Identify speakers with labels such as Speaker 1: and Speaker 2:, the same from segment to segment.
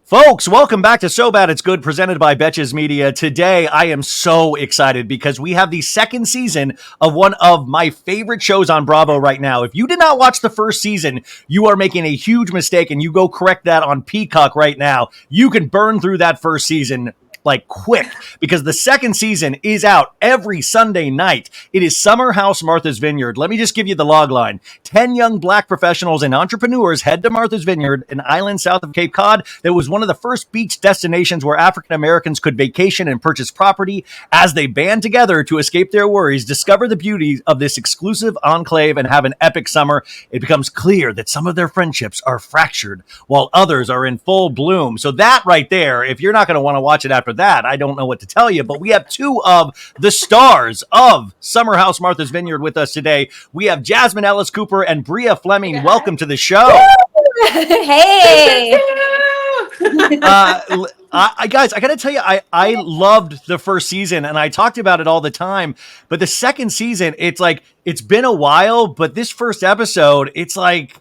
Speaker 1: Folks, welcome back to So Bad It's Good, presented by Betches Media. Today, I am so excited because we have the second season of one of my favorite shows on Bravo right now. If you did not watch the first season, you are making a huge mistake, and you go correct that on Peacock right now. You can burn through that first season like quick, because the second season is out every Sunday night. It is Summer House Martha's Vineyard. Let me just give you the log line. 10 young black professionals and entrepreneurs head to Martha's Vineyard, an island south of Cape Cod that was one of the first beach destinations where African Americans could vacation and purchase property. As they band together to escape their worries, discover the beauty of this exclusive enclave, and have an epic summer, it becomes clear that some of their friendships are fractured while others are in full bloom. So that right there, if you're not going to want to watch it after that, I don't know what to tell you, but we have two of the stars of Summer House Martha's Vineyard with us today. We have Jasmine Ellis Cooper and Bria Fleming.
Speaker 2: Yeah.
Speaker 1: Welcome to the show.
Speaker 3: Hey.
Speaker 1: Guys, I got to tell you, I loved the first season, and I talked about it all the time, but the second season, it's like, it's been a while, but this first episode, it's like,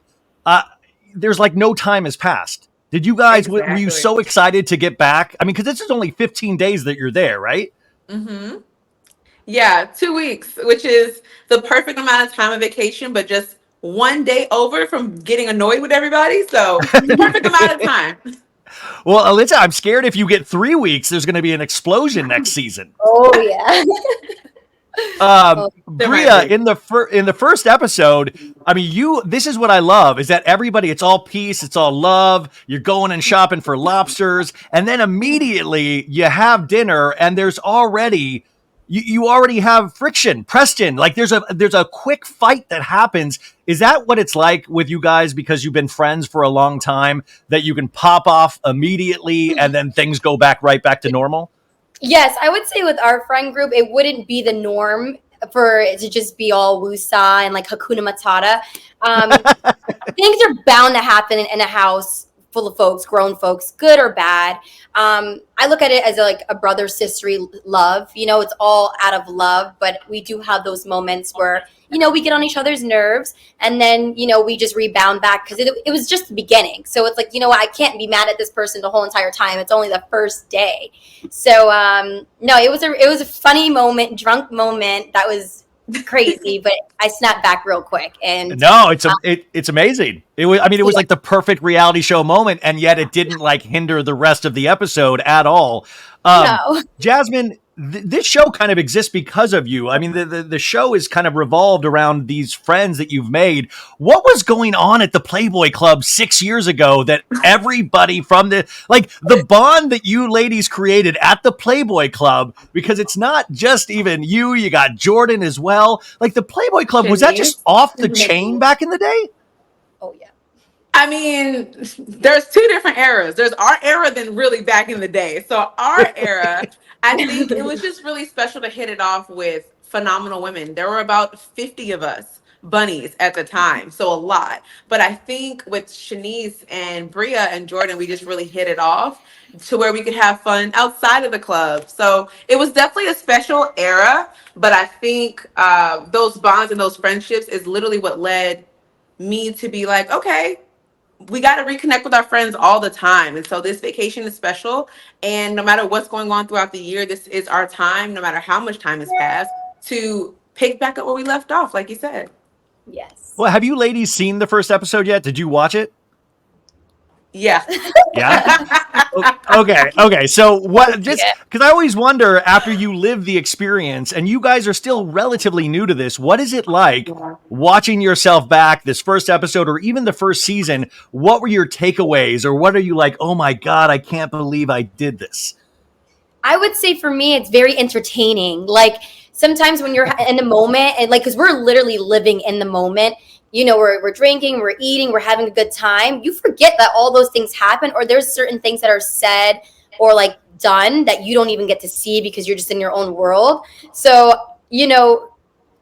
Speaker 1: there's like no time has passed. Did you guys, were you so excited to get back? I mean, because this is only 15 days that you're there, right?
Speaker 2: Mm-hmm. Yeah, 2 weeks, which is the perfect amount of time of vacation, but just one day over from getting annoyed with everybody. So the perfect amount of time.
Speaker 1: Well, Alyssa, I'm scared if you get 3 weeks, there's going to be an explosion next season.
Speaker 3: Oh, yeah.
Speaker 1: Bria, in the first episode, I mean, this is what I love, is that everybody, it's all peace, it's all love. You're going and shopping for lobsters, and then immediately you have dinner, and there's already you already have friction. Preston, like there's a quick fight that happens. Is that what it's like with you guys, because you've been friends for a long time, that you can pop off immediately and then things go right back to normal?
Speaker 3: Yes, I would say with our friend group, it wouldn't be the norm for it to just be all woosah and like Hakuna Matata. Things are bound to happen in a house full of folks, grown folks, good or bad. I look at it as a brother-sister love. You know, it's all out of love, but we do have those moments where, you know, we get on each other's nerves, and then, you know, we just rebound back, because it was just the beginning. So it's like, you know what, I can't be mad at this person the whole entire time. It's only the first day. So no, it was a funny moment, drunk moment that was crazy, but I snapped back real quick. And
Speaker 1: no, it's amazing. It was like the perfect reality show moment, and yet it didn't like hinder the rest of the episode at all.
Speaker 3: No.
Speaker 1: Jasmine, this show kind of exists because of you. I mean, the show is kind of revolved around these friends that you've made. What was going on at the Playboy Club 6 years ago that everybody from the bond that you ladies created at the Playboy Club, because it's not just even you got Jordan as well. Like the Playboy Club, was that just off the chain back in the day?
Speaker 3: Oh, yeah.
Speaker 2: I mean, there's two different eras. There's our era, then really back in the day. So our era, I think it was just really special to hit it off with phenomenal women. There were about 50 of us bunnies at the time, so a lot. But I think with Shanice and Bria and Jordan, we just really hit it off to where we could have fun outside of the club. So it was definitely a special era, but I think those bonds and those friendships is literally what led me to be like, okay, we got to reconnect with our friends all the time. And so this vacation is special. And no matter what's going on throughout the year, this is our time, no matter how much time has passed, to pick back up where we left off, like you said.
Speaker 3: Yes.
Speaker 1: Well, have you ladies seen the first episode yet? Did you watch it?
Speaker 2: Yeah.
Speaker 1: Yeah. Okay. So what? Just because I always wonder, after you live the experience, and you guys are still relatively new to this, what is it like watching yourself back this first episode, or even the first season? What were your takeaways, or what are you like? Oh my God, I can't believe I did this.
Speaker 3: I would say for me, it's very entertaining. Like sometimes when you're in the moment, and like, because we're literally living in the moment. You know, we're drinking, we're eating, we're having a good time. You forget that all those things happen, or there's certain things that are said or like done that you don't even get to see because you're just in your own world. So, you know,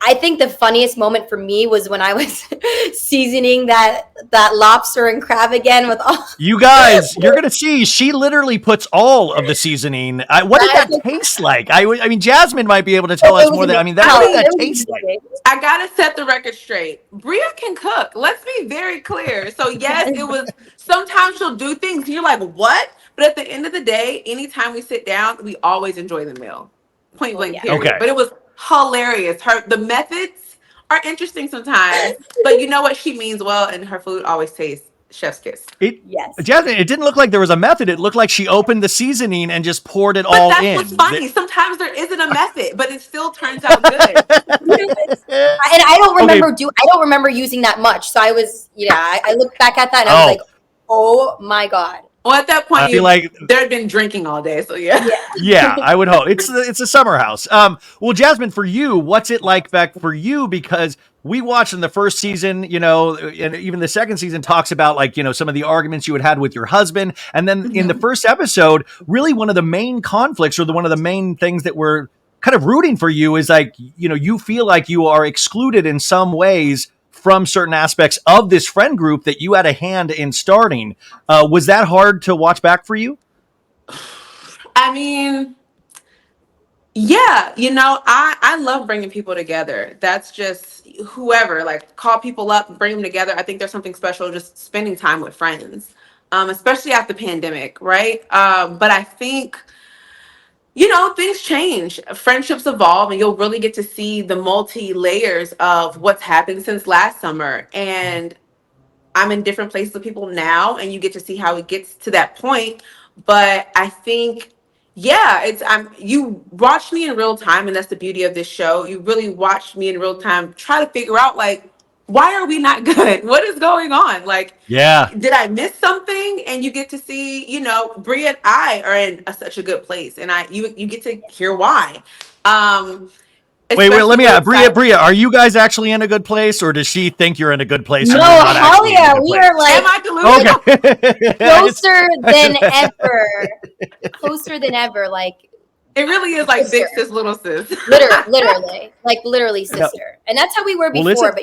Speaker 3: I think the funniest moment for me was when I was seasoning that lobster and crab again with all.
Speaker 1: You guys, you're gonna see. She literally puts all of the seasoning. What did that taste like? I mean, Jasmine might be able to tell us more than. I mean, what did that taste like?
Speaker 2: I gotta set the record straight. Bria can cook. Let's be very clear. So yes, it was. Sometimes she'll do things. And you're like, what? But at the end of the day, anytime we sit down, we always enjoy the meal. Point
Speaker 3: Oh,
Speaker 2: blank,
Speaker 3: yeah.
Speaker 2: period.
Speaker 1: Okay.
Speaker 2: But it was hilarious. The methods are interesting sometimes, but you know what? She means well, and her food always tastes chef's kiss.
Speaker 3: Yes.
Speaker 1: Jasmine, it didn't look like there was a method. It looked like she opened the seseaning and just poured it
Speaker 2: But
Speaker 1: all
Speaker 2: that's what's
Speaker 1: in.
Speaker 2: funny. Sometimes there isn't a method, but it still turns out good.
Speaker 3: Yes. And I don't remember using that much. So I looked back at that and I was
Speaker 1: Oh,
Speaker 3: like, oh my God.
Speaker 2: Well, at that
Speaker 1: I
Speaker 2: point,
Speaker 1: feel like
Speaker 2: they'd been drinking all day, so yeah.
Speaker 1: yeah, I would hope it's a summer house. Well, Jasmine, for you, what's it like back for you? Because we watched in the first season, you know, and even the second season talks about like, you know, some of the arguments you had with your husband, and then in the
Speaker 2: Mhm.
Speaker 1: first episode, really one of the main conflicts or one of the main things that we're kind of rooting for you is like, you know, you feel like you are excluded in some ways from certain aspects of this friend group that you had a hand in starting. Was that hard to watch back for you?
Speaker 2: I mean, yeah, I love bringing people together. That's just whoever, like, call people up, bring them together. I think there's something special just spending time with friends, especially after the pandemic, right? But I think, things change, friendships evolve, and you'll really get to see the multi layers of what's happened since last summer. And I'm in different places with people now, and you get to see how it gets to that point. But I think, yeah, you watch me in real time, and that's the beauty of this show. You really watch me in real time, try to figure out like, why are we not good? What is going on? Like,
Speaker 1: Yeah.
Speaker 2: did I miss something? And you get to see, Bria and I are in such a good place, and you get to hear why. Um,
Speaker 1: Wait,
Speaker 2: Especially
Speaker 1: let me
Speaker 2: with
Speaker 1: ask. Bria, are you guys actually in a good place, or does she think you're in a good place and
Speaker 3: No,
Speaker 1: you're not
Speaker 3: hell
Speaker 1: actually in a
Speaker 3: yeah.
Speaker 1: good
Speaker 3: We
Speaker 1: place?
Speaker 3: are
Speaker 2: Am
Speaker 3: like
Speaker 2: I delusional?
Speaker 1: Okay.
Speaker 3: closer than ever. Closer than ever. Like
Speaker 2: It really is like big
Speaker 3: sister.
Speaker 2: sis, little sis.
Speaker 3: Literally
Speaker 1: No.
Speaker 3: sister. And that's how we were
Speaker 1: Well,
Speaker 3: before,
Speaker 1: listen,
Speaker 3: but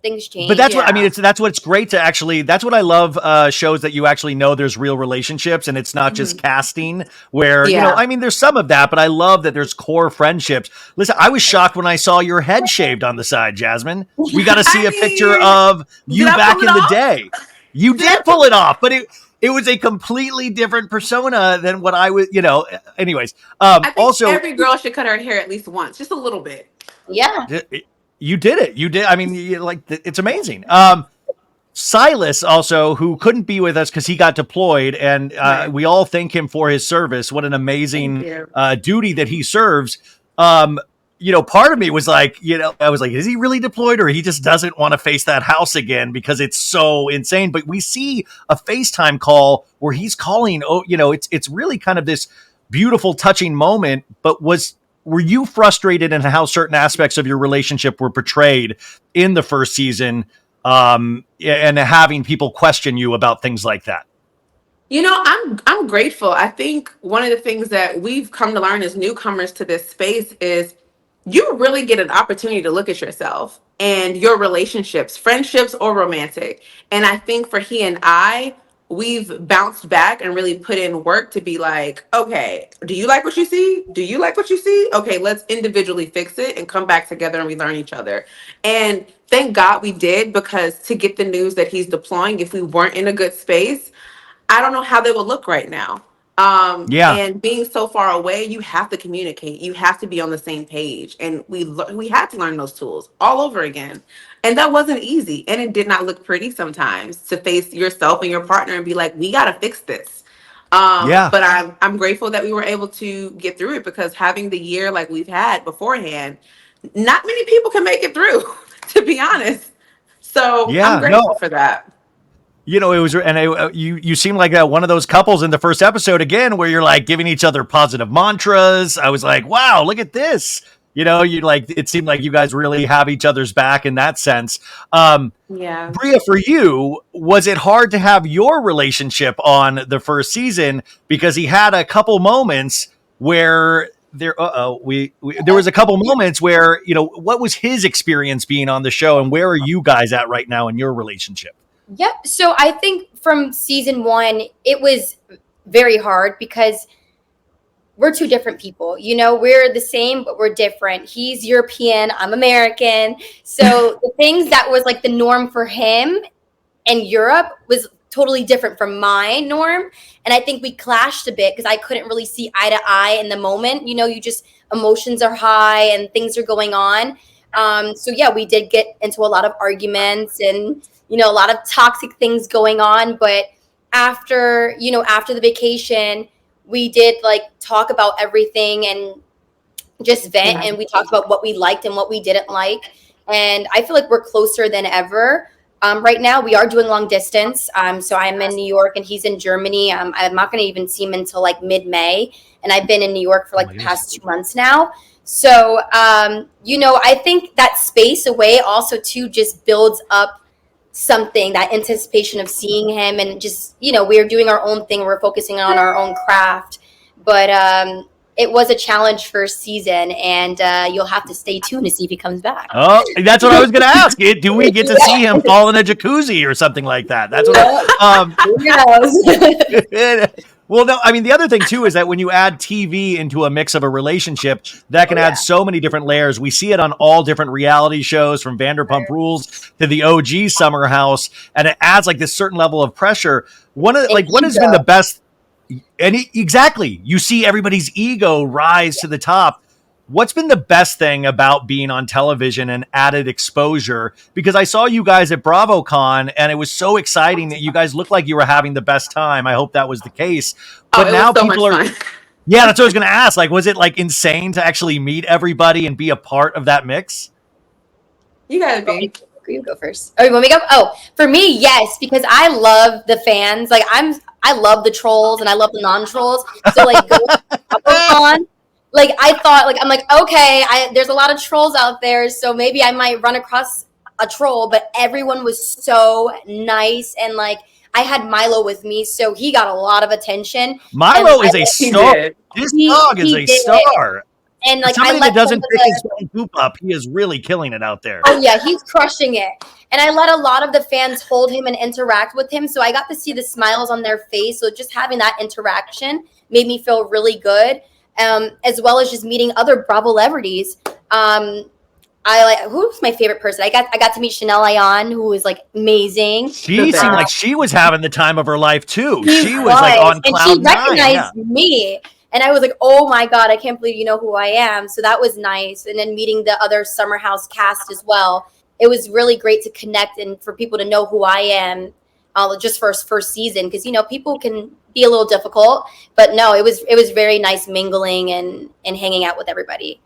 Speaker 3: things
Speaker 1: but
Speaker 3: change.
Speaker 1: that's what I mean.
Speaker 2: Yeah.
Speaker 1: That's what's great to actually. That's what I love. Shows that you actually know there's real relationships and it's not just
Speaker 2: Mhm.
Speaker 1: casting. Where
Speaker 2: Yeah.
Speaker 1: I mean, there's some of that, but I love that there's core friendships. Listen, I was shocked when I saw your head shaved on the side, Jasmine. We got to see
Speaker 2: I
Speaker 1: a picture
Speaker 2: mean,
Speaker 1: of
Speaker 2: did
Speaker 1: you
Speaker 2: I pull
Speaker 1: back
Speaker 2: it
Speaker 1: in the
Speaker 2: off?
Speaker 1: day. You
Speaker 2: Did I
Speaker 1: did
Speaker 2: pull
Speaker 1: pull
Speaker 2: it
Speaker 1: it off, but it was a completely different persona than what I was. Anyways,
Speaker 2: I think
Speaker 1: also
Speaker 2: every girl should cut her hair at least once, just a little bit.
Speaker 3: Yeah.
Speaker 1: you did it. You did. I mean, it's amazing. Silas also, who couldn't be with us because he got deployed, and
Speaker 2: Right.
Speaker 1: we all thank him for his service. What an
Speaker 2: Thank
Speaker 1: amazing
Speaker 2: you.
Speaker 1: duty that he serves. Um, part of me was like, I was like, is he really deployed, or he just doesn't want to face that house again because it's so insane? But we see a FaceTime call where he's calling. Oh, it's really kind of this beautiful, touching moment. But were you frustrated in how certain aspects of your relationship were portrayed in the first season? And having people question you about things like that.
Speaker 2: I'm grateful. I think one of the things that we've come to learn as newcomers to this space is you really get an opportunity to look at yourself and your relationships, friendships or romantic. And I think for he and I, we've bounced back and really put in work to be like, okay, do you like what you see? Do you like what you see? Okay, let's individually fix it and come back together and we learn each other. And thank God we did, because to get the news that he's deploying, if we weren't in a good space, I don't know how they would look right now.
Speaker 1: Yeah.
Speaker 2: And being so far away, you have to communicate. You have to be on the same page, and we had to learn those tools all over again. And that wasn't easy, and it did not look pretty sometimes to face yourself and your partner and be like, "We got to fix this."
Speaker 1: Yeah.
Speaker 2: But I'm grateful that we were able to get through it, because having the year like we've had beforehand, not many people can make it through, to be honest. So I'm
Speaker 1: Yeah.
Speaker 2: grateful
Speaker 1: No.
Speaker 2: for that.
Speaker 1: It was, and you seem like that one of those couples in the first episode again, where you're like giving each other positive mantras. I was like, wow, look at this. You like, it seemed like you guys really have each other's back in that sense.
Speaker 2: Yeah.
Speaker 1: Bria, for you, was it hard to have your relationship on the first season because he had a couple moments where there there was a couple moments where what was his experience being on the show, and where are you guys at right now in your relationship?
Speaker 3: Yep. So I think from season 1, it was very hard because we're two different people. We're the same, but we're different. He's European, I'm American. So the things that was like the norm for him in Europe was totally different from my norm. And I think we clashed a bit because I couldn't really see eye to eye in the moment. You know, you just, emotions are high and things are going on. So yeah, we did get into a lot of arguments and, you know, a lot of toxic things going on. But after, you know, after the vacation, we did like talk about everything and just vent, and we talked about what we liked and what we didn't like. And I feel like we're closer than ever. Right now, we are doing long distance. So I'm in New York and he's in Germany. I'm not going to even see him until like mid-May. And I've been in New York for like the past 2 months now. So, you know, I think that space away also too just builds up something, that anticipation of seeing him. And just, you know, we're doing our own thing. We're focusing on our own craft. But it was a challenge first season, and you'll have to stay tuned to see if he comes back.
Speaker 1: Oh, that's what I was going to ask. Do we get to see him fall in a jacuzzi or something like that? That's what Well, no, I mean, the other thing, too, is that when you add TV into a mix of a relationship, that can add so many different layers. We see it on all different reality shows, from Vanderpump Rules to the OG Summer House, and it adds like this certain level of pressure. What has been the best? And exactly, you see everybody's ego rise to the top. What's been the best thing about being on television and added exposure? Because I saw you guys at BravoCon, and it was so exciting that you guys looked like you were having the best time. I hope that was the case. But now people are. Yeah, that's what I was going to ask. Like, was it like insane to actually meet everybody and be a part of that mix?
Speaker 2: You gotta be.
Speaker 3: You go first. Oh, you want me to go? Oh, for me, yes, because I love the fans. Like I love the trolls and I love the non-trolls. So like, on, like I thought, like I'm like, okay, there's a lot of trolls out there, so maybe I might run across a troll. But everyone was so nice, and like I had Milo with me, so he got a lot of attention.
Speaker 1: Milo is a star. This dog is a star.
Speaker 3: And like
Speaker 1: somebody that doesn't pick his own poop up, he is really killing it out there.
Speaker 3: Oh yeah, he's crushing it. And I let a lot of the fans hold him and interact with him, so I got to see the smiles on their face. So just having that interaction made me feel really good, as well as just meeting other Bravo celebrities. Who's my favorite person? I got to meet Chanel Aion, who was like amazing.
Speaker 1: She seemed like she was having the time of her life too. She was like on cloud nine.
Speaker 3: And she recognized me. And I was like, oh my God, I can't believe you know who I am. So that was nice. And then meeting the other Summer House cast as well. It was really great to connect and for people to know who I am, just for first season. Because, you know, people can be a little difficult. But no, it was very nice mingling and hanging out with everybody.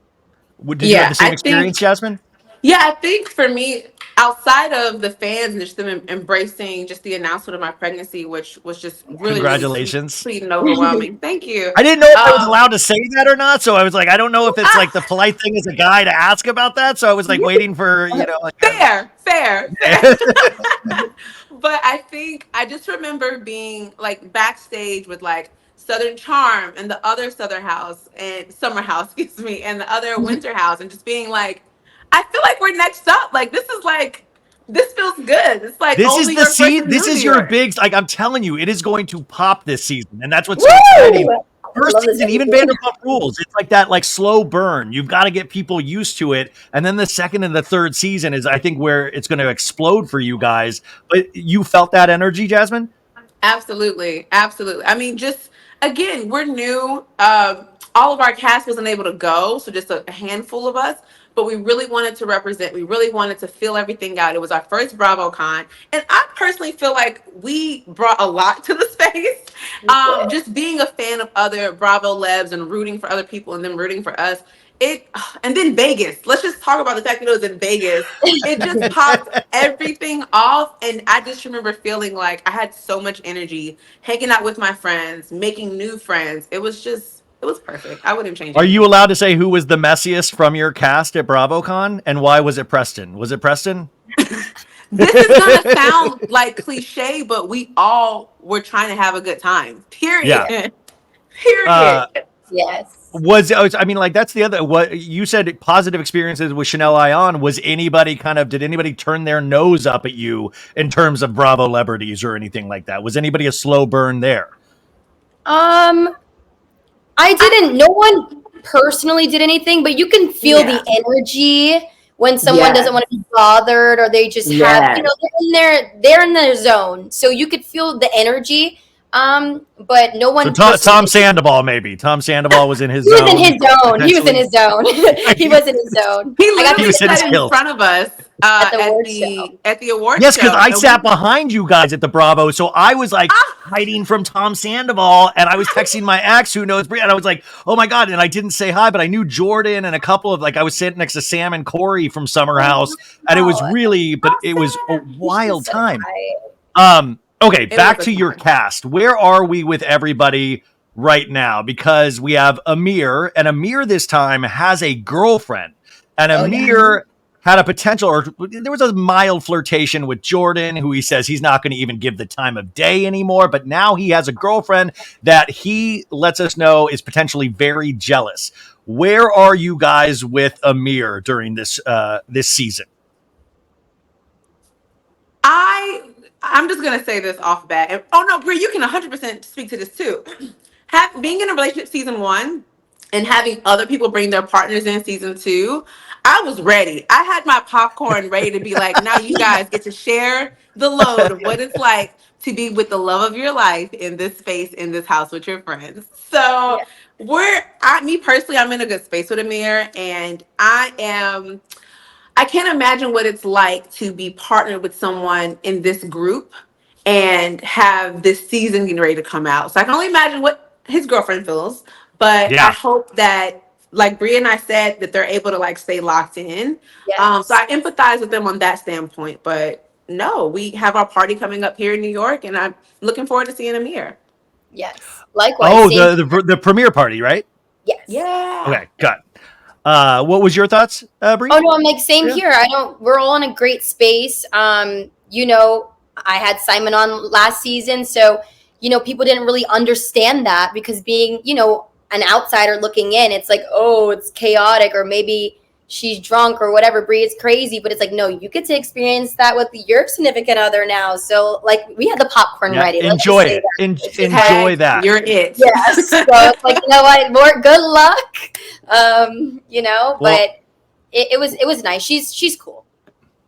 Speaker 1: Did you have the same experience, Jasmine?
Speaker 2: Yeah, I think for me, outside of the fans and just them embracing just the announcement of my pregnancy, which was just really,
Speaker 1: congratulations,
Speaker 2: sweet and overwhelming. Thank you.
Speaker 1: I didn't know if I was allowed to say that or not, so I was like, I don't know if it's like the polite thing as a guy to ask about that. So I was like waiting for, you know, like,
Speaker 2: fair. But I think I just remember being like backstage with like Southern Charm and the other Southern House and Summer House, excuse me, and the other Winter House, and just being like, I feel like we're next up. Like this feels good. It's like
Speaker 1: this is the season. This is your big. Like I'm telling you, it is going to pop this season, and that's what's so exciting. First season, even Vanderpump Rules, it's like that, like slow burn. You've got to get people used to it, and then the second and the third season is, I think, where it's going to explode for you guys. But you felt that energy, Jasmine?
Speaker 2: Absolutely. I mean, just again, we're new. All of our cast wasn't able to go, so just a handful of us. But we really wanted to represent. We really wanted to fill everything out. It was our first BravoCon, and I personally feel like we brought a lot to the space. Just being a fan of other Bravo Lebs and rooting for other people, and then rooting for us. And then Vegas. Let's just talk about the fact that it was in Vegas. It just popped everything off, and I just remember feeling like I had so much energy, hanging out with my friends, making new friends. It was perfect. I wouldn't change it.
Speaker 1: Are you allowed to say who was the messiest from your cast at BravoCon, and why was it Preston? Was it Preston?
Speaker 2: This is gonna sound like cliche, but we all were trying to have a good time. Period.
Speaker 1: Yeah.
Speaker 2: Period.
Speaker 3: Yes.
Speaker 1: I mean, like that's the other. What you said, positive experiences with Chanel Aion. Did anybody turn their nose up at you in terms of Bravo celebrities or anything like that? Was anybody a slow burn there?
Speaker 3: I didn't. No one personally did anything, but you can feel the energy when someone doesn't want to be bothered, or they just have, you know, they're in their zone. So you could feel the energy. But no one.
Speaker 1: So Tom Sandoval, maybe. Tom Sandoval was in his
Speaker 3: He was
Speaker 1: zone.
Speaker 3: in his zone. He was in his zone. He was in his zone.
Speaker 2: He literally sat in
Speaker 1: hills.
Speaker 2: front of us
Speaker 3: At the award show.
Speaker 2: at the award
Speaker 1: Yes,
Speaker 2: show.
Speaker 1: because I sat behind you guys at the Bravo, so I was like hiding from Tom Sandoval, and I was texting my ex who knows Bria, and I was like, oh my God, and I didn't say hi, but I knew Jordan and a couple of, like, I was sitting next to Sam and Corey from Summer House, and it was really, but it was a wild time. Okay, back to your cast. Where are we with everybody right now? Because we have Amir, and Amir this time has a girlfriend, and Amir had a potential, or there was a mild flirtation with Jordan, who he says he's not going to even give the time of day anymore, but now he has a girlfriend that he lets us know is potentially very jealous. Where are you guys with Amir during this season?
Speaker 2: I'm just gonna say this off bat. And, oh no, Bri, you can 100% speak to this too. Being in a relationship season 1 and having other people bring their partners in season 2, I was ready. I had my popcorn ready to be like, now you guys get to share the load of what it's like to be with the love of your life in this space, in this house with your friends. So me personally, I'm in a good space with Amir, and I can't imagine what it's like to be partnered with someone in this group and have this season getting ready to come out. So I can only imagine what his girlfriend feels. But I hope that, like Bria and I said, that they're able to like stay locked in. So I empathize with them on that standpoint. But no, we have our party coming up here in New York, and I'm looking forward to seeing Amir.
Speaker 3: Yes. Likewise.
Speaker 1: Oh, the premiere party, right?
Speaker 3: Yes.
Speaker 2: Yeah.
Speaker 1: Okay, got it. What was your thoughts, Bri?
Speaker 3: Oh no, I'm like same here. We're all in a great space. You know, I had Simon on last season, so you know, people didn't really understand that, because being, you know, an outsider looking in, it's like, oh, it's chaotic, or maybe she's drunk or whatever. Bri is crazy, but it's like, no, you get to experience that with your significant other now. So like, we had the popcorn ready.
Speaker 1: Enjoy it. Enjoy that.
Speaker 2: You're it.
Speaker 3: Yes. So it's like, you know what, more good luck. You know, but it was nice. She's cool.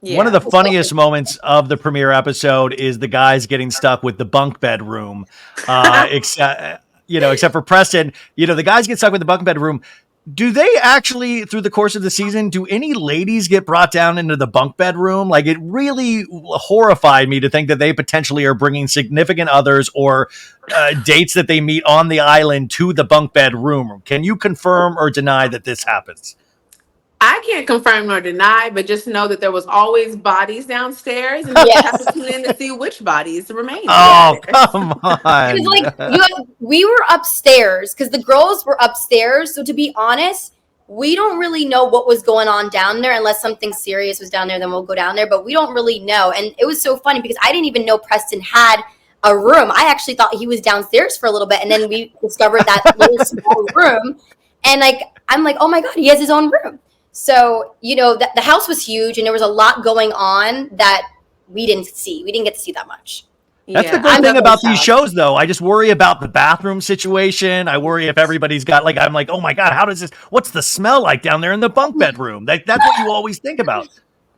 Speaker 1: Yeah. One of the funniest moments of the premiere episode is the guys getting stuck with the bunk bed room. Except for Preston, you know, the guys get stuck with the bunk bed room. Do they actually, through the course of the season, do any ladies get brought down into the bunk bed room? Like, it really horrified me to think that they potentially are bringing significant others or dates that they meet on the island to the bunk bed room. Can you confirm or deny that this happens?
Speaker 2: I can't confirm nor deny, but just know that there was always bodies downstairs, and you have to tune in to see which bodies remain.
Speaker 1: Oh, come on.
Speaker 3: Because like we were upstairs, because the girls were upstairs. So to be honest, we don't really know what was going on down there, unless something serious was down there. Then we'll go down there, but we don't really know. And it was so funny because I didn't even know Preston had a room. I actually thought he was downstairs for a little bit, and then we discovered that little small room. And like, I'm like, oh my God, he has his own room. So, you know, the house was huge, and there was a lot going on that we didn't see. We didn't get to see that much.
Speaker 1: That's the good thing about these shows, though. I just worry about the bathroom situation. I worry if everybody's got, like, I'm like, oh my God, what's the smell like down there in the bunk bedroom? That's what you always think about.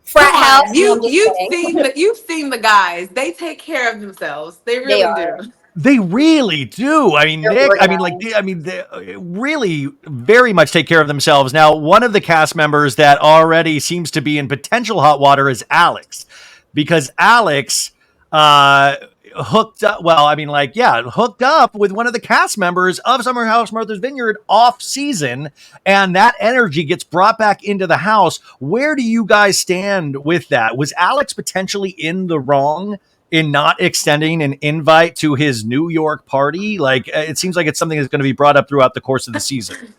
Speaker 3: Frat house.
Speaker 2: You've seen the guys. They take care of themselves. They really do.
Speaker 1: They really do. I mean, Nick, they really very much take care of themselves. Now, one of the cast members that already seems to be in potential hot water is Alex, because Alex hooked up with one of the cast members of Summer House Martha's Vineyard off season, and that energy gets brought back into the house. Where do you guys stand with that? Was Alex potentially in the wrong in not extending an invite to his New York party? Like, it seems like it's something that's going to be brought up throughout the course of the season.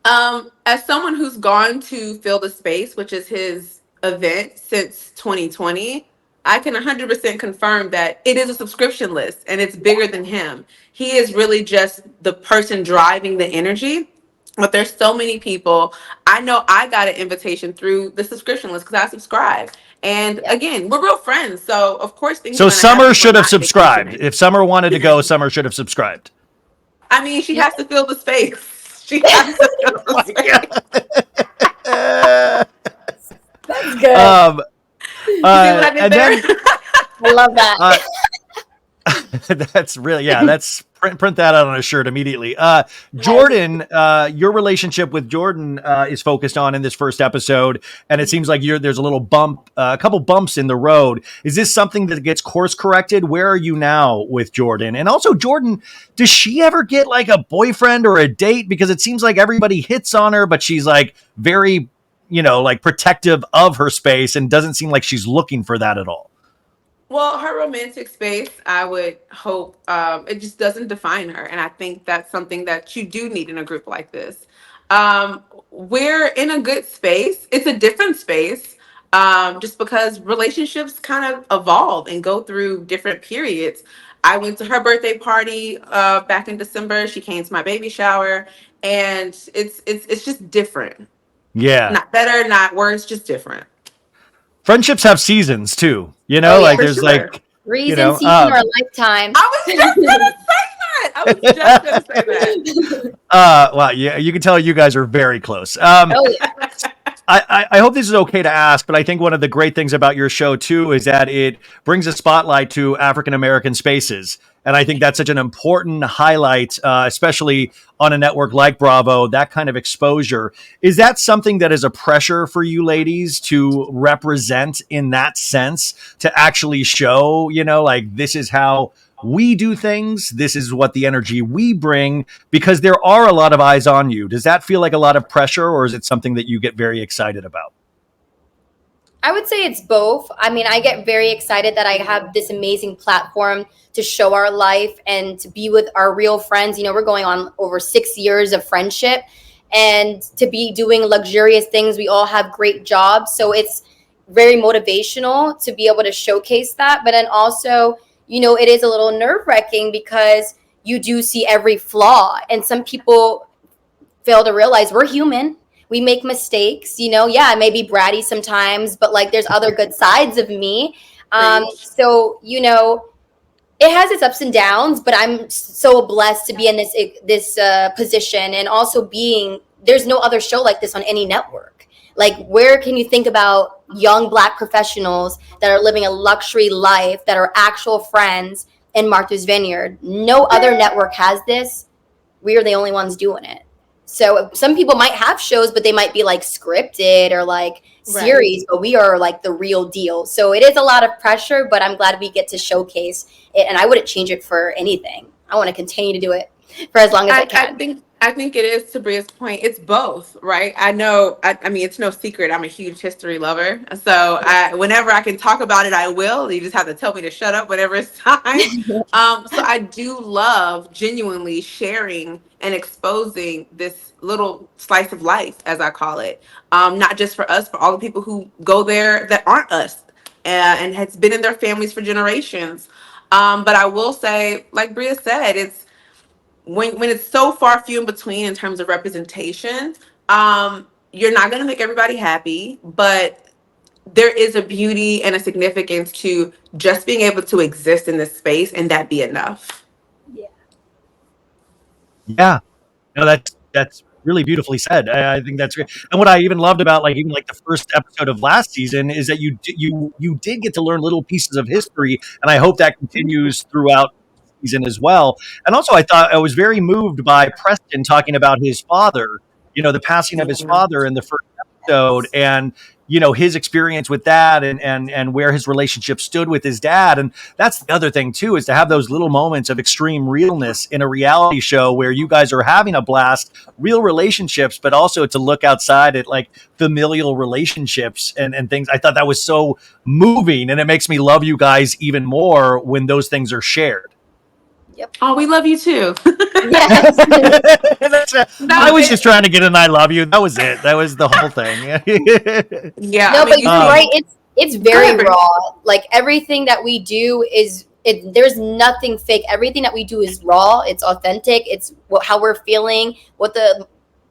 Speaker 2: As someone who's gone to Fill the Space, which is his event since 2020, I can 100% confirm that it is a subscription list, and it's bigger than him. He is really just the person driving the energy. But there's so many people. I know I got an invitation through the subscription list because I subscribe. And again, we're real friends. So, of course, things
Speaker 1: So Summer should have subscribed. If Summer wanted to go, Summer should have subscribed.
Speaker 2: I mean, she has to fill the space. She has to fill the space.
Speaker 1: Um,
Speaker 2: You see what I did
Speaker 1: and
Speaker 2: there?
Speaker 1: then
Speaker 3: I love that.
Speaker 1: that's really, yeah, that's print that out on a shirt immediately. Jordan, your relationship with Jordan is focused on in this first episode, and it seems like there's a little bump, a couple bumps in the road. Is this something that gets course corrected? Where are you now with Jordan? And also, Jordan, does she ever get like a boyfriend or a date? Because it seems like everybody hits on her, but she's like very, like protective of her space and doesn't seem like she's looking for that at all.
Speaker 2: Well, her romantic space, I would hope, it just doesn't define her. And I think that's something that you do need in a group like this. We're in a good space. It's a different space, just because relationships kind of evolve and go through different periods. I went to her birthday party back in December. She came to my baby shower, and it's just different.
Speaker 1: Yeah.
Speaker 2: Not better, not worse, just different.
Speaker 1: Friendships have seasons too,
Speaker 3: Oh, yeah,
Speaker 1: like
Speaker 2: For
Speaker 1: there's
Speaker 2: sure.
Speaker 1: like,
Speaker 3: Reason, season, or lifetime.
Speaker 2: I was just gonna say that. I was just gonna say that.
Speaker 1: well, yeah, you can tell you guys are very close.
Speaker 3: Oh yeah.
Speaker 1: I hope this is okay to ask, but I think one of the great things about your show too is that it brings a spotlight to African American spaces. And I think that's such an important highlight, especially on a network like Bravo, that kind of exposure. Is that something that is a pressure for you ladies to represent in that sense, to actually show, like this is how we do things. This is what the energy we bring, because there are a lot of eyes on you. Does that feel like a lot of pressure, or is it something that you get very excited about?
Speaker 3: I would say it's both. I mean, I get very excited that I have this amazing platform to show our life and to be with our real friends. We're going on over 6 years of friendship, and to be doing luxurious things. We all have great jobs. So it's very motivational to be able to showcase that. But then also, it is a little nerve-wracking because you do see every flaw. And some people fail to realize we're human. We make mistakes, yeah, I may be bratty sometimes, but like there's other good sides of me. So, it has its ups and downs, but I'm so blessed to be in this position, and also there's no other show like this on any network. Like, where can you think about young Black professionals that are living a luxury life, that are actual friends in Martha's Vineyard? No other network has this. We are the only ones doing it. So some people might have shows, but they might be like scripted or like series, but we are like the real deal. So it is a lot of pressure, but I'm glad we get to showcase it, and I wouldn't change it for anything. I want to continue to do it for as long as I can.
Speaker 2: I think it is, to Bria's point. It's both, right? I know. I mean, it's no secret. I'm a huge history lover, so whenever I can talk about it, I will. You just have to tell me to shut up whenever it's time. So I do love genuinely sharing and exposing this little slice of life, as I call it. Not just for us, but all the people who go there that aren't us, and has been in their families for generations. But I will say, like Bria said, it's when it's so far few in between in terms of representation. You're not going to make everybody happy, but there is a beauty and a significance to just being able to exist in this space, and that be enough.
Speaker 1: Yeah. No, that's really beautifully said. I think that's great. And what I even loved about even the first episode of last season is that you did get to learn little pieces of history, and I hope that continues throughout the season as well. And also, I thought I was very moved by Preston talking about his father, the passing of his father in the first episode, and his experience with that, and where his relationship stood with his dad. And that's the other thing too, is to have those little moments of extreme realness in a reality show where you guys are having a blast, real relationships, but also to look outside at like familial relationships and things. I thought that was so moving, and it makes me love you guys even more when those things are shared.
Speaker 3: Yep.
Speaker 2: Oh, we love you too.
Speaker 3: Yes.
Speaker 1: I was just trying to get an "I love you." That was it. That was the whole thing.
Speaker 2: Yeah.
Speaker 3: No, but you're right. It's very
Speaker 2: Good.
Speaker 3: raw. Like everything that we do there's nothing fake. Everything that we do is raw. It's authentic. It's how we're feeling, what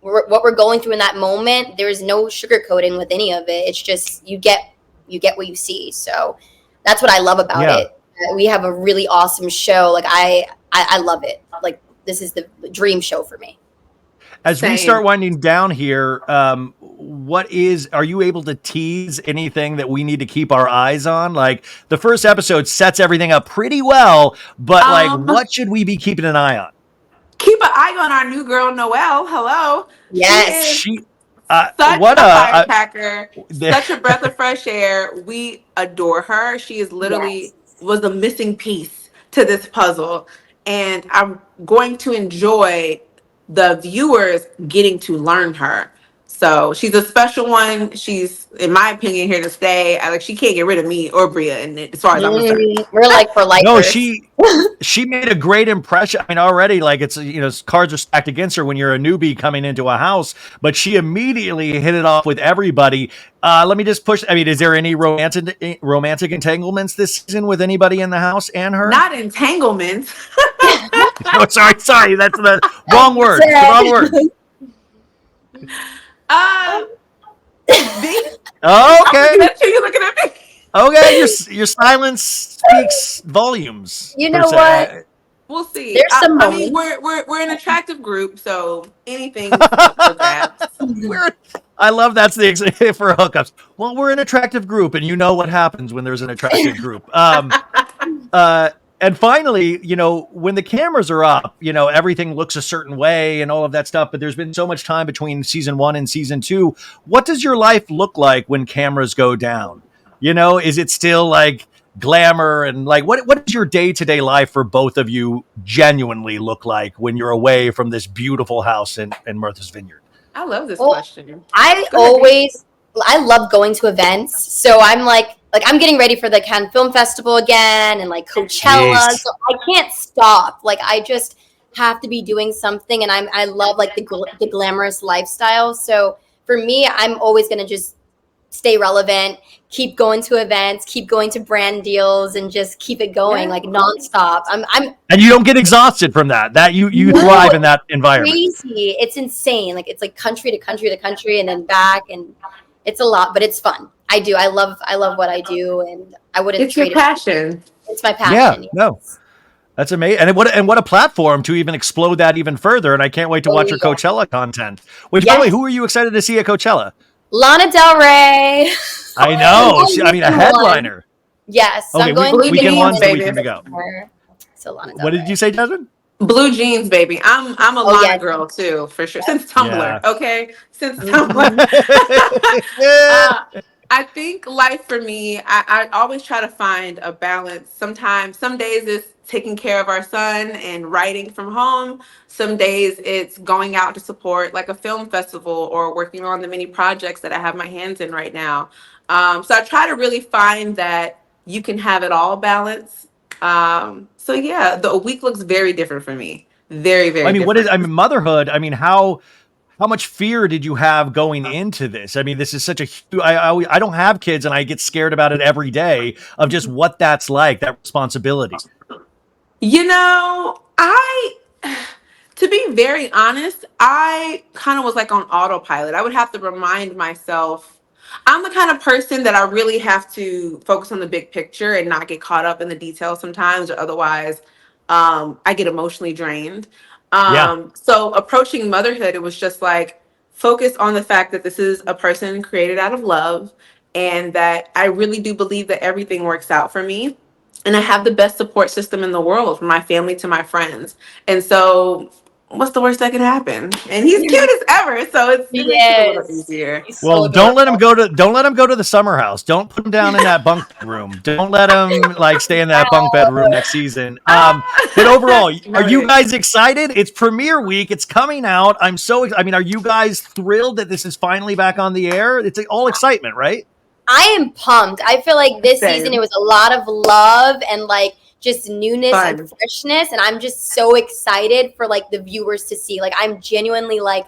Speaker 3: we're going through in that moment. There's no sugarcoating with any of it. It's just you get what you see. So that's what I love about it. We have a really awesome show. Like I love it. Like this is the dream show for me.
Speaker 1: As we
Speaker 2: Same.
Speaker 1: start winding down here, are you able to tease anything that we need to keep our eyes on? Like the first episode sets everything up pretty well, but like
Speaker 2: Um,
Speaker 1: what should we be keeping an eye on?
Speaker 2: keep an eye on our new girl Noelle. Hello, she
Speaker 3: Yes.
Speaker 2: is
Speaker 1: She,
Speaker 2: such
Speaker 1: what
Speaker 2: a
Speaker 1: a,
Speaker 2: firecracker, such a breath of fresh air. We adore her. She is
Speaker 3: Yes.
Speaker 2: literally was the missing piece to this puzzle, and I'm going to enjoy the viewers getting to learn her. So she's a special one. She's, in my opinion, here to stay. She can't get rid of me or Bria, and as far as I'm concerned.
Speaker 3: We're like for
Speaker 1: no,
Speaker 3: lifers.
Speaker 1: she made a great impression. I mean, already like it's, cards are stacked against her when you're a newbie coming into a house, but she immediately hit it off with everybody. Let me just push. I mean, is there any romantic entanglements this season with anybody in the house and her?
Speaker 2: Not entanglement.
Speaker 1: Oh, sorry. That's the wrong word. The wrong word.
Speaker 2: Me?
Speaker 1: Okay.
Speaker 2: You looking at me?
Speaker 1: Okay. Your silence speaks volumes.
Speaker 3: You
Speaker 1: per
Speaker 3: know
Speaker 1: se.
Speaker 3: what?
Speaker 2: We'll see.
Speaker 3: There's some
Speaker 2: I mean,
Speaker 3: moments.
Speaker 2: we're an attractive group, so anything's up for grabs.
Speaker 1: I love that's the for hookups. Well, we're an attractive group, and you know what happens when there's an attractive group. And finally, when the cameras are up, everything looks a certain way and all of that stuff. But there's been so much time between season 1 and season 2. What does your life look like when cameras go down? Is it still like glamour and like what does your day-to-day life for both of you genuinely look like when you're away from this beautiful house in Martha's Vineyard?
Speaker 2: I love this
Speaker 3: Well,
Speaker 2: question.
Speaker 3: I love going to events. So I'm like I'm getting ready for the Cannes Film Festival again and like Coachella.
Speaker 1: Jeez.
Speaker 3: So I can't stop. Like I just have to be doing something, and I love like the glamorous lifestyle. So for me, I'm always gonna just stay relevant, keep going to events, keep going to brand deals, and just keep it going like nonstop. I'm
Speaker 1: And you don't get exhausted from that. That you
Speaker 3: No,
Speaker 1: thrive in that environment.
Speaker 3: crazy. It's insane. Like it's like country to country to country and then back, and it's a lot, but it's fun. I love what I do, and I wouldn't
Speaker 2: It's your
Speaker 3: trade
Speaker 2: passion.
Speaker 3: it. It's my passion.
Speaker 1: Yeah, no. That's amazing. And what a platform to even explode that even further. And I can't wait to watch your
Speaker 3: Yeah.
Speaker 1: Coachella content. Which, by the way, who are you excited to see at Coachella?
Speaker 3: Lana Del Rey.
Speaker 1: I know. A headliner.
Speaker 3: Yes,
Speaker 1: Okay,
Speaker 3: I'm going
Speaker 2: Blue
Speaker 1: weekend
Speaker 2: Jeans,
Speaker 1: one's the
Speaker 2: baby.
Speaker 1: weekend to go.
Speaker 3: So Lana Del
Speaker 1: What
Speaker 3: Rey.
Speaker 1: did you say, Jasmine?
Speaker 2: Blue jeans, baby. I'm a Lana
Speaker 3: yeah.
Speaker 2: girl too, for sure. Since Tumblr,
Speaker 1: Yeah.
Speaker 2: okay? Since Tumblr. I think life for me, I always try to find a balance. Sometimes, some days it's taking care of our son and writing from home. Some days it's going out to support like a film festival or working on the many projects that I have my hands in right now. So I try to really find that you can have it all balance. So yeah, the week looks very different for me. Very, very
Speaker 1: I mean,
Speaker 2: different.
Speaker 1: motherhood? I mean, how much fear did you have going into this? I mean, this is such a I don't have kids, and I get scared about it every day of just what that's like, that responsibility.
Speaker 2: To be very honest, I kind of was like on autopilot. I would have to remind myself. I'm the kind of person that I really have to focus on the big picture and not get caught up in the details sometimes, or otherwise I get emotionally drained.
Speaker 1: Yeah.
Speaker 2: So approaching motherhood, it was just like focus on the fact that this is a person created out of love, and that I really do believe that everything works out for me. And I have the best support system in the world, from my family to my friends. And so what's the worst that could happen? And he's cute as ever, so it makes it a little easier.
Speaker 3: He's
Speaker 1: Well,
Speaker 3: so
Speaker 1: don't let him
Speaker 3: adorable.
Speaker 1: go to the summer house. Don't put him down in that bunk room. Don't let him like stay in that bunk bedroom next season. But overall, are you guys excited? It's premiere week. It's coming out. I mean, are you guys thrilled that this is finally back on the air? It's all excitement, right?
Speaker 3: I am pumped. I feel like this
Speaker 2: Same.
Speaker 3: season it was a lot of love and like just newness
Speaker 2: Fun.
Speaker 3: and freshness, and I'm just so excited for like the viewers to see. Like I'm genuinely like,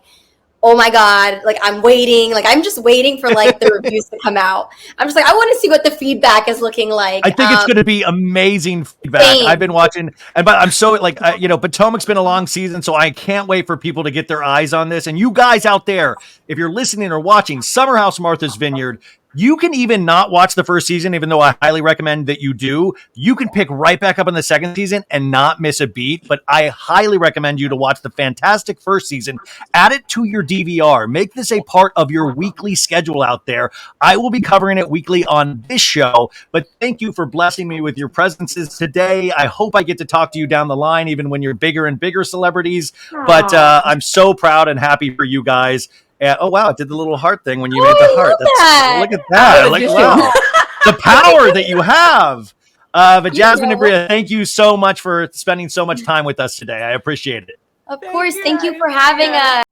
Speaker 3: oh my god, like I'm waiting. Like I'm just waiting for like the reviews to come out. I'm just like, I want to see what the feedback is looking like.
Speaker 1: I think it's going to be amazing feedback.
Speaker 3: Same.
Speaker 1: I've been watching, but I'm so like, Potomac's been a long season, so I can't wait for people to get their eyes on this. And you guys out there, if you're listening or watching, Summer House Martha's Vineyard, You can even not watch the first season, even though I highly recommend that you do. You can pick right back up in the second season and not miss a beat. But I highly recommend you to watch the fantastic first season. Add it to your DVR. Make this a part of your weekly schedule out there. I will be covering it weekly on this show. But thank you for blessing me with your presences today. I hope I get to talk to you down the line, even when you're bigger and bigger celebrities. But I'm so proud and happy for you guys. Oh wow! It did the little heart thing when you made the heart. Look at that! Like wow, the power that you have. But Jasmine and Bria, thank you so much for spending so much time with us today. I appreciate it.
Speaker 3: Of course, thank you for having us.